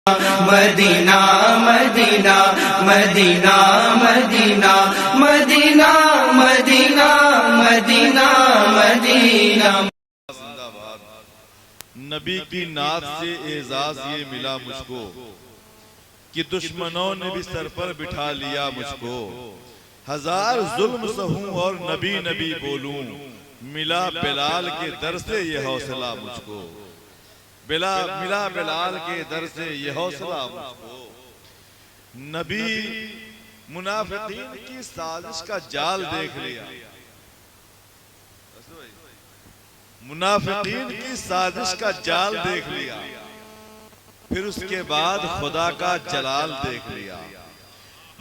Medina Madina Madina Madina Madina Madina Madina Madina. नबी की नात से एजाज ये मिला मुझको कि दुश्मनों ने भी सर पर बिठा लिया मुझको। हजार जुल्म सहूं और नबी नबी बोलूं, मिला बिलाल के दर से ये हौसला मुझको। मिला बिलाल के दर से ये हौसला मुझको। नबी मुनाफिकीन की साजिश का जाल देख लिया। मुनाफिकीन की साजिश का जाल देख लिया, फिर उसके बाद खुदा का जलाल देख लिया।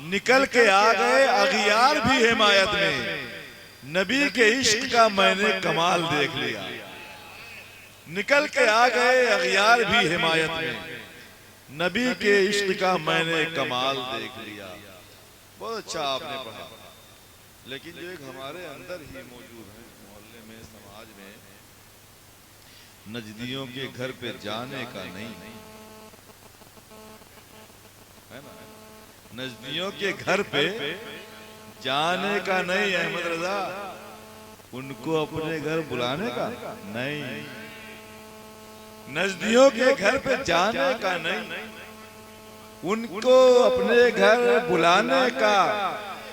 निकल के आ गए अगियार भी हिमायत में, नबी के इश्क का मैंने कमाल देख लिया। निकल के आ गए अगियार भी हिमायत में, नबी के इश्क का मैंने कमाल देख लिया। बहुत अच्छा आपने पढ़ा, लेकिन जो एक हमारे अंदर ही मौजूद है, मोहल्ले में, समाज में, नजदियों के घर पे जाने का नहीं है ना, नजदियों के घर पे जाने का नहीं। अहमद रजा, उनको अपने घर बुलाने का नहीं, नजदियों के घर पे जाने का नहीं, उनको अपने घर बुलाने का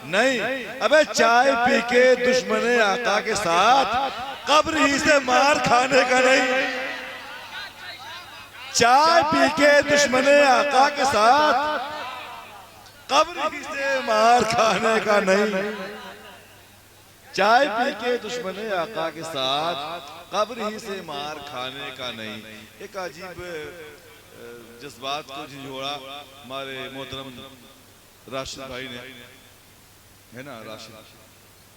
नहीं। अबे चाय पी के दुश्मने आका के साथ कब्र ही से मार खाने का नहीं। चाय पी के दुश्मने आका के साथ कब्र ही से मार खाने का नहीं। चाय पी के दुश्मने आका के साथ कब्र ही से मार खाने का नहीं। एक अजीब जज्बात को झिझोड़ा हमारे मोहतरम राशिद भाई ने, है ना, राशिद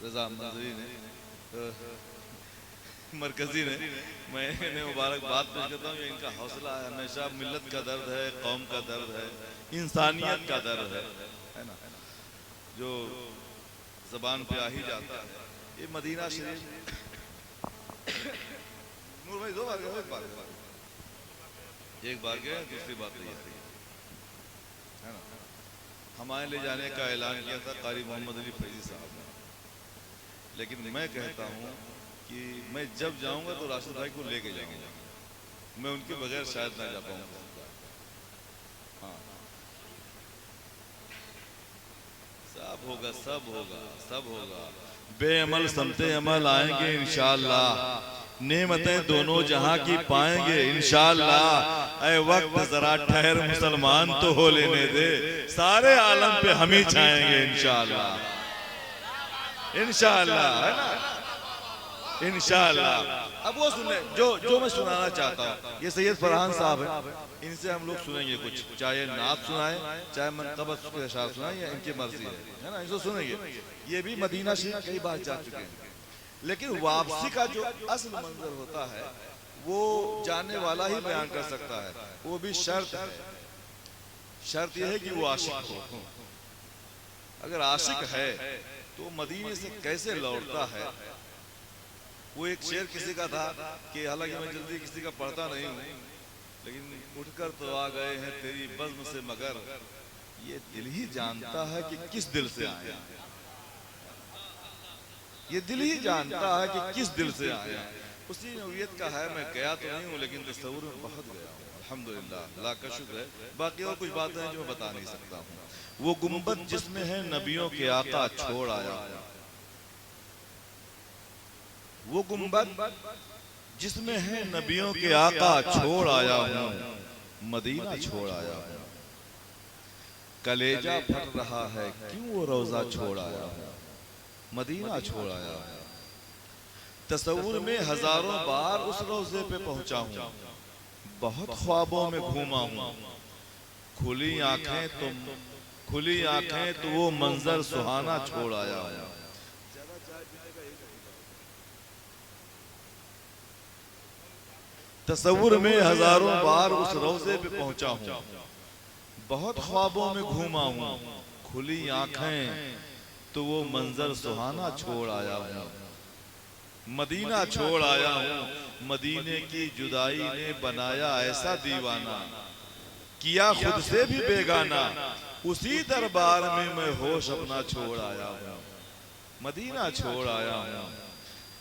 रजा मंजरी ने, मरकजी ने, मैंने मुबारकबाद पेश करता हूँ। इनका हौसला है, हमेशा मिल्लत का दर्द है, कौम का दर्द है, इंसानियत का दर्द है ना, जो जबान पे आ ही जाता है। ये मदीना शरीफ नूर भाई 2 बार गए, एक बार गए, दूसरी बात नहीं है ना। हमारे ले जाने का ऐलान किया था कारी मोहम्मद अली फैजी साहब ने, लेकिन मैं कहता हूँ कि मैं जब जाऊंगा तो राशिद भाई को लेके जाऊंगा, मैं उनके बगैर शायद ना जा पाऊंगा। हाँ, सब होगा, सब होगा, सब होगा। बेअमल समते अमल आएंगे इंशाअल्लाह, नेमतें दोनों जहां की पाएंगे इंशाअल्लाह। ऐ वक्त जरा ठहर मुसलमान तो हो लेने दे, सारे आलम पे हम ही छाएंगे इंशाअल्लाह, इंशाअल्लाह, है ना, इंशाअल्लाह। अब वो सुने जो मैं सुनाना चाहता हूँ। ये सैयद फरहान साहब है, इनसे हम लोग सुनेंगे कुछ, चाहे नात सुनाए, चाहे मनक़बत के अशार सुनाए, या इनकी मर्जी है ना, इनको सुनेंगे। ये भी मदीना शरीफ कई बार जा चुके हैं, लेकिन वापसी का जो असल मंजर होता है वो जाने वाला ही बयान कर सकता है। वो भी शर्त है, शर्त यह है कि वो आशिक हो। अगर आशिक है तो मदीने से कैसे लौटता है। वो एक शेर किसी का था कि हालांकि मैं जल्दी किसी का पढ़ता नहीं हूँ, लेकिन उठकर तो आ गए हैं तेरी बज़्म से, मगर ये दिल ही जानता है कि किस दिल से आया। ये दिल ही जानता है कि किस दिल से आया। उसी नौयत का है, मैं गया तो नहीं हूँ, लेकिन तस्वुर में बहुत गया हूँ, अल्हम्दुलिल्लाह, अल्लाह का शुक्र है। बाकी और कुछ बातें हैं जो मैं बता नहीं सकता हूँ। वो गुंबद जिसमें है नबियों के आका छोड़ आया, वो गुंबद जिसमें है नबियों के आका छोड़ आया हूँ, मदीना छोड़ आया हूँ। कलेजा फट रहा है क्यों वो रोजा छोड़ आया हूँ, मदीना छोड़ आया हूँ। तसव्वुर में हजारों बार उस रोजे पे पहुंचा हूँ, बहुत ख्वाबों में घूमा हूँ। खुली आंखें तो वो मंजर सुहाना छोड़ आया हूँ। तसव्वुर में हजारों बार उस रोजे पे पहुंचा हूँ, बहुत ख्वाबों में घूमा हूँ। खुली आंखें तो वो मंजर सुहाना छोड़ आया हूँ, मदीना छोड़ आया हूँ। मदीने की जुदाई ने बनाया ऐसा दीवाना किया खुद से भी बेगाना, उसी दरबार में मैं होश अपना छोड़ आया हूँ, मदीना छोड़ आया हूँ।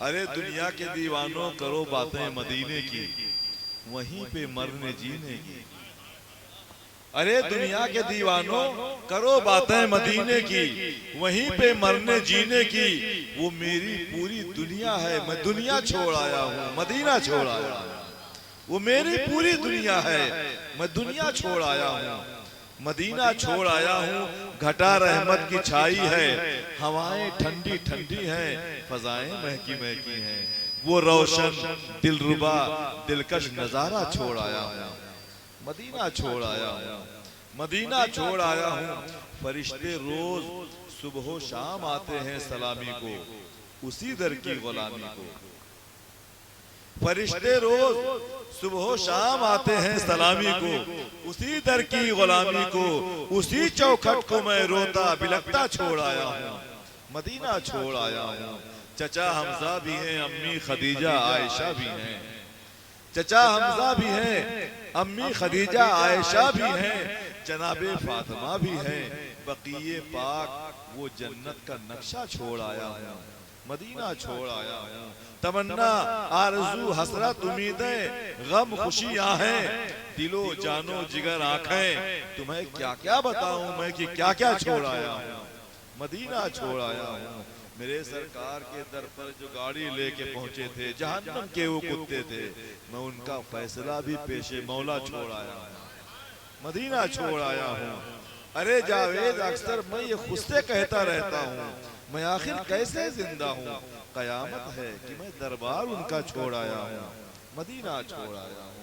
अरे दुनिया के दीवानों करो बातें मदीने की, वहीं पे मरने जीने की। अरे दुनिया के दीवानों करो बातें मदीने की, वहीं पे मरने जीने की। वो मेरी पूरी दुनिया है, मैं दुनिया छोड़ आया हूँ, मदीना छोड़ आया हूँ। वो मेरी पूरी दुनिया है, मैं दुनिया छोड़ आया हूँ, मदीना छोड़ आया हूँ। घटा रहमत की छाई है, हवाएं ठंडी ठंडी हैं, फजाएं महकी महकी हैं। वो रोशन दिलरुबा दिलकश नजारा छोड़ आया हूँ, मदीना छोड़ आया हूँ, मदीना छोड़ आया हूँ। फरिश्ते रोज सुबह शाम आते हैं सलामी को, उसी दर की गुलामी को। फरिश्ते रोज सुबह शाम आते हैं सलामी को, उसी दर की गुलामी को। उसी चौखट को मैं रोता बिलखता छोड़ आया हूँ, मदीना छोड़ आया हूँ। चचा हमजा भी हैं, अम्मी खदीजा आयशा भी हैं। चचा हमजा भी हैं, अम्मी खदीजा आयशा भी हैं, जनाबे फातिमा भी हैं। बकीये पाक वो जन्नत का नक्शा छोड़ आया हूँ, मदीना छोड़ आया हूँ। तमन्ना आरज़ू हसरत उम्मीदें गम खुशी आहें, दिलो जानो जिगर आंखें, तुम्हें क्या क्या बताऊं मैं कि क्या क्या छोड़ आया हूँ, मदीना छोड़ आया हूँ। मेरे सरकार के दर पर जो गाड़ी लेके पहुंचे थे, जहन्नम के वो कुत्ते थे, मैं उनका फैसला भी पेशे मौला छोड़ आया हूँ, मदीना छोड़ आया हूँ। अरे जावेद अक्सर मैं ये खुद से कहता रहता हूँ, मैं आखिर कैसे जिंदा हूँ। कयामत है कि मैं दरबार उनका छोड़ आया हूँ, मदीना छोड़ आया हूँ।